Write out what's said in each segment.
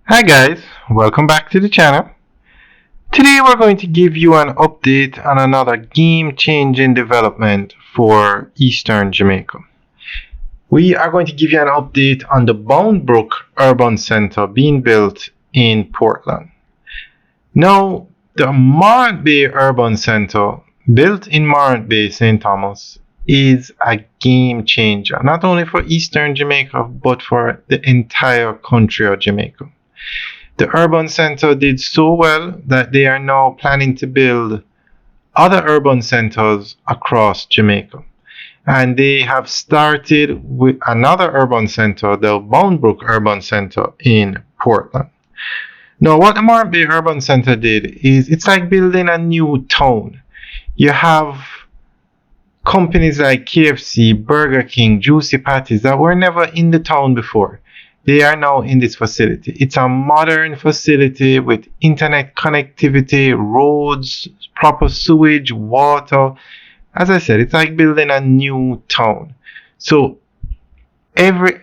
Hi guys, welcome back to the channel. Today we're going to give you an update on another game-changing development for Eastern Jamaica. We are going to give you an update on the Boundbrook Urban Center being built in Portland. Now, the Morant Bay Urban Center, built in Morant Bay, St. Thomas, is a game changer, not only for Eastern Jamaica, but for the entire country of Jamaica. The urban center did so well that they are now planning to build other urban centers across Jamaica. And they have started with another urban center, the Boundbrook Urban Center in Portland. Now, what the Morant Bay Urban Center did is it's like building a new town. You have companies like KFC, Burger King, Juicy Patties that were never in the town before. They are now in this facility. It's a modern facility with internet connectivity, roads, proper sewage, water. As I said, it's like building a new town. So every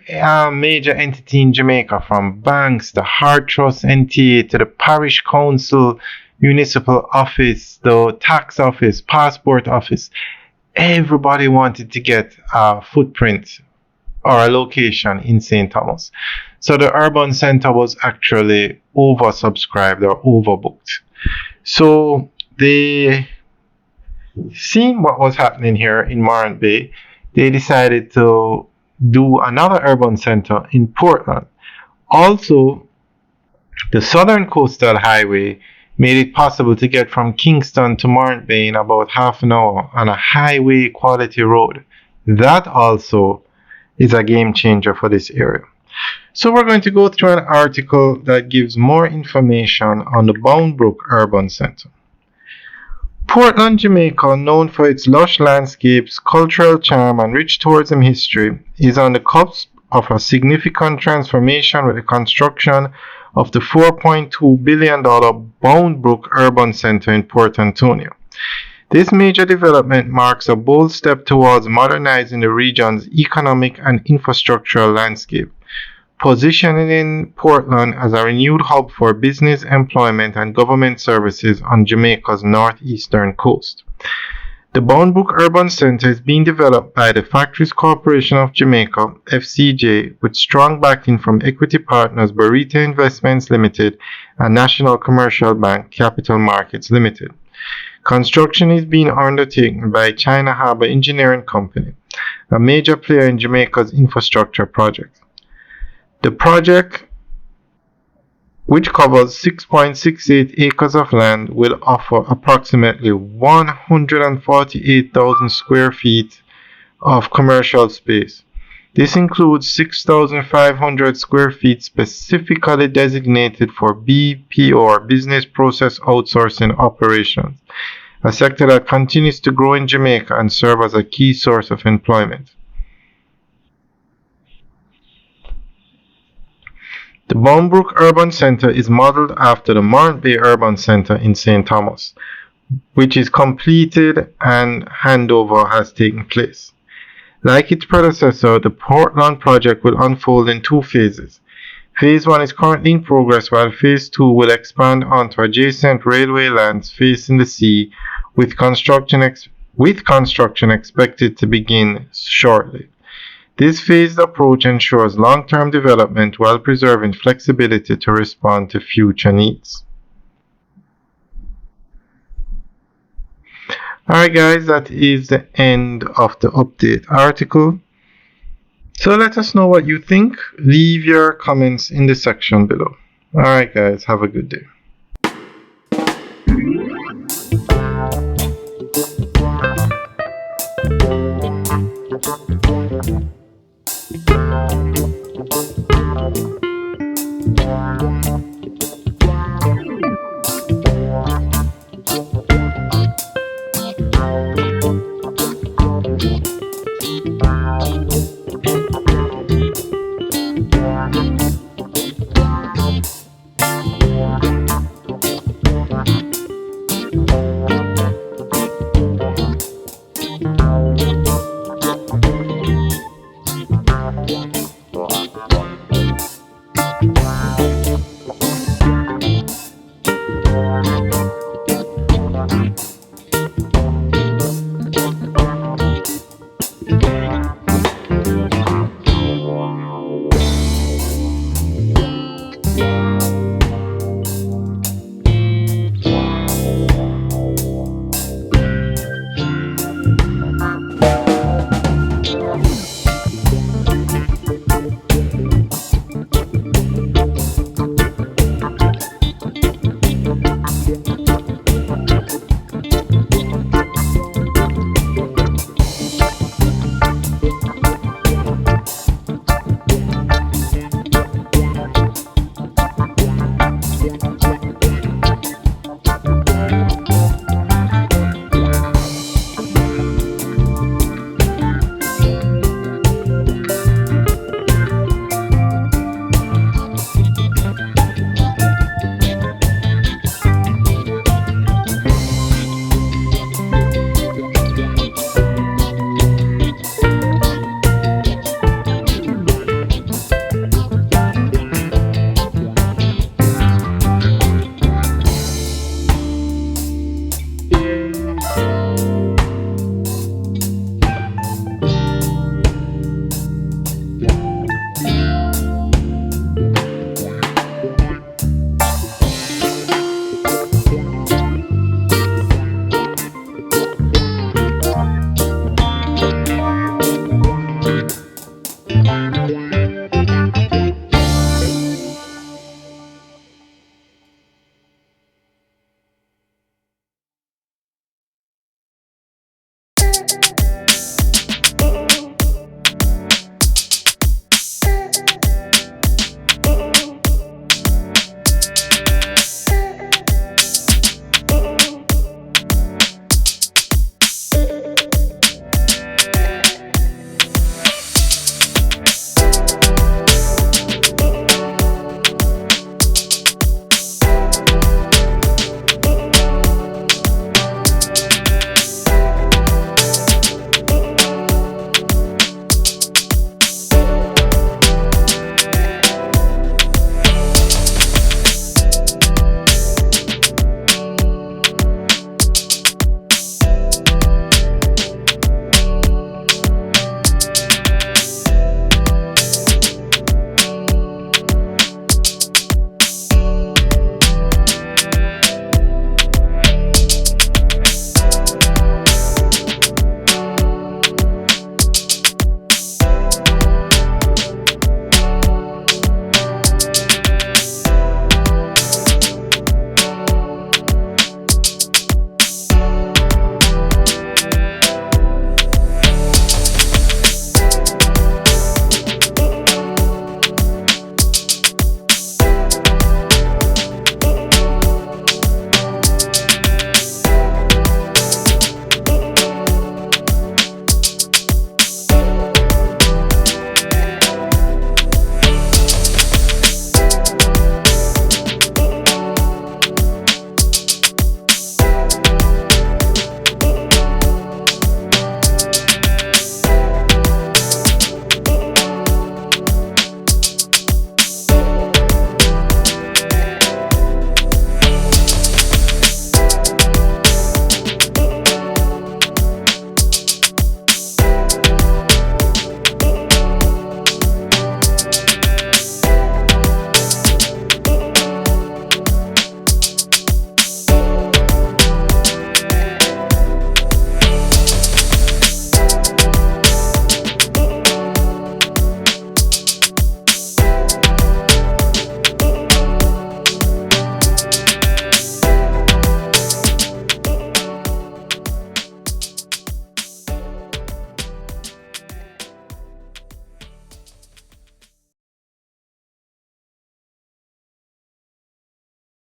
major entity in Jamaica, from banks, the Hard Trust NTA, to the parish council, municipal office, the tax office, passport office, everybody wanted to get a footprint or a location in St. Thomas. So the urban center was actually oversubscribed or overbooked. So they, seeing what was happening here in Morant Bay, they decided to do another urban center in Portland. Also, the Southern Coastal Highway made it possible to get from Kingston to Morant Bay in about half an hour on a highway quality road. That also is a game changer for this area. So we're going to go through an article that gives more information on the Boundbrook Urban Center. Portland, Jamaica, known for its lush landscapes, cultural charm, and rich tourism history, is on the cusp of a significant transformation with the construction of the $4.2 billion Boundbrook Urban Center in Port Antonio. This major development marks a bold step towards modernizing the region's economic and infrastructural landscape, positioning Portland as a renewed hub for business, employment, and government services on Jamaica's northeastern coast. The Boundbrook Urban Center is being developed by the Factories Corporation of Jamaica, FCJ, with strong backing from equity partners Barita Investments Limited and National Commercial Bank Capital Markets Limited. Construction is being undertaken by China Harbour Engineering Company, a major player in Jamaica's infrastructure projects. The project, which covers 6.68 acres of land, will offer approximately 148,000 square feet of commercial space. This includes 6,500 square feet specifically designated for BPO, or Business Process Outsourcing operations, a sector that continues to grow in Jamaica and serve as a key source of employment. The Boundbrook Urban Center is modeled after the Morant Bay Urban Center in St. Thomas, which is completed and handover has taken place. Like its predecessor, the Portland project will unfold in two phases. Phase 1 is currently in progress, while Phase 2 will expand onto adjacent railway lands facing the sea, with construction expected to begin shortly. This phased approach ensures long-term development while preserving flexibility to respond to future needs. Alright guys, that is the end of the update article. So let us know what you think. Leave your comments in the section below. Alright guys, have a good day.